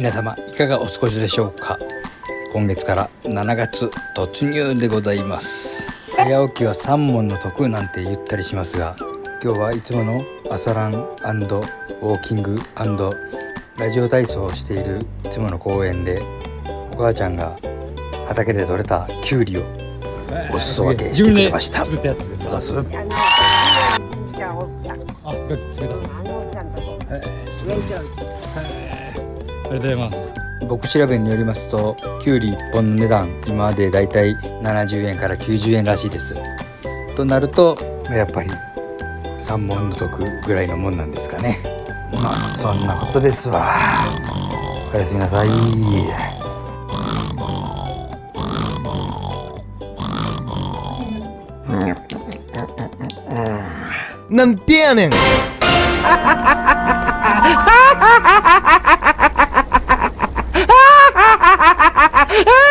皆様いかがお過ごしでしょうか。今月から7月突入でございます。早起きは三問の得なんて言ったりしますが、今日はいつもの朝ラン&ウォーキング&ラジオ体操をしているいつもの公園で、お母ちゃんが畑で採れたキュウリをお裾分けしてくれました。自分で作ったやつです。まずあ、がつけた。ありがとうございます。僕調べによりますと、キュウリ1本の値段今までだいたい70円から90円らしいです。となるとやっぱり三問の得ぐらいのもんなんですかね。まあそんなことですわ。おやすみなさい。なんてやねん。Ah!